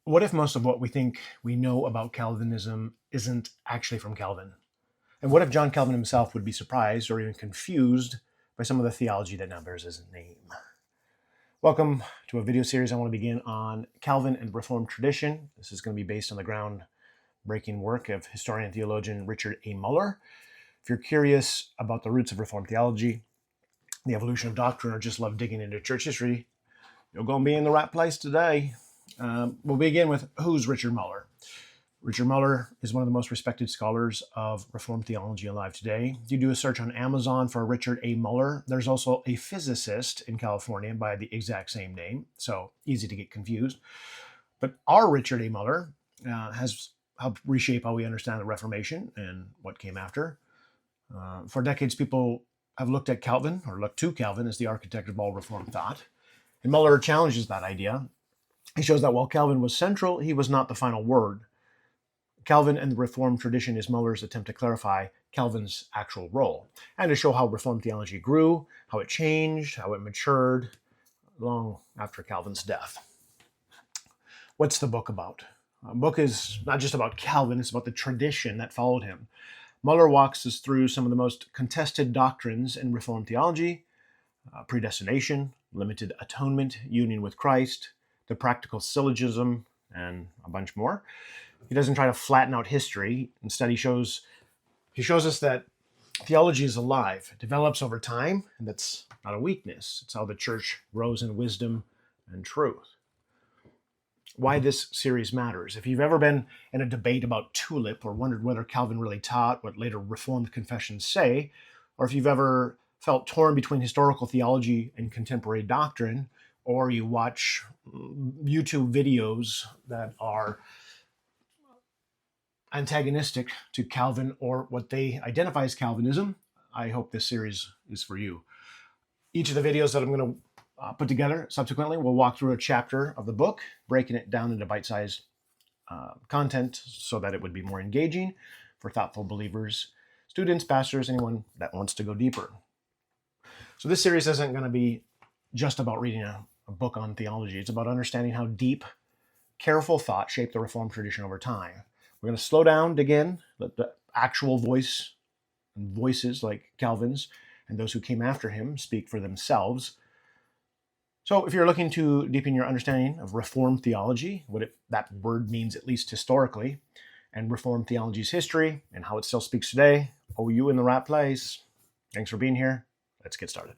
What if most of what we think we know about Calvinism isn't actually from Calvin? And what if John Calvin himself would be surprised or even confused by some of the theology that now bears his name? Welcome to a video series I want to begin on Calvin and Reformed tradition. This is going to be based on the groundbreaking work of historian and theologian Richard Muller. If you're curious about the roots of Reformed theology, the evolution of doctrine, or just love digging into church history, you're going to be in the right place today. We'll begin with who's Richard Muller. Richard Muller is one of the most respected scholars of Reformed theology alive today. If you do a search on Amazon for Richard A. Muller, there's also a physicist in California by the exact same name, so easy to get confused. But our Richard A. Muller has helped reshape how we understand the Reformation and what came after. For decades, people have looked at Calvin, or looked to Calvin, as the architect of all Reformed thought. And Muller challenges that idea. He shows that while Calvin was central, he was not the final word. Calvin and the Reformed tradition is Muller's attempt to clarify Calvin's actual role and to show how Reformed theology grew, how it changed, how it matured long after Calvin's death. What's the book about? The book is not just about Calvin, it's about the tradition that followed him. Muller walks us through some of the most contested doctrines in Reformed theology: predestination, limited atonement, union with Christ, the practical syllogism, and a bunch more. He doesn't try to flatten out history. Instead, he shows us that theology is alive, it develops over time, and that's not a weakness. It's how the church grows in wisdom and truth. Why this series matters. If you've ever been in a debate about tulip or wondered whether Calvin really taught what later Reformed confessions say, or if you've ever felt torn between historical theology and contemporary doctrine, or you watch YouTube videos that are antagonistic to Calvin or what they identify as Calvinism, I hope this series is for you. Each of the videos that I'm going to put together subsequently will walk through a chapter of the book, breaking it down into bite-sized content so that it would be more engaging for thoughtful believers, students, pastors, anyone that wants to go deeper. So this series isn't going to be just about reading a book on theology. It's about understanding how deep, careful thought shaped the Reformed tradition over time. We're going to slow down, dig in, let the actual voice and voices like Calvin's and those who came after him speak for themselves. So if you're looking to deepen your understanding of Reformed theology, what that word means at least historically, and Reformed theology's history and how it still speaks today, oh, you in the right place. Thanks for being here. Let's get started.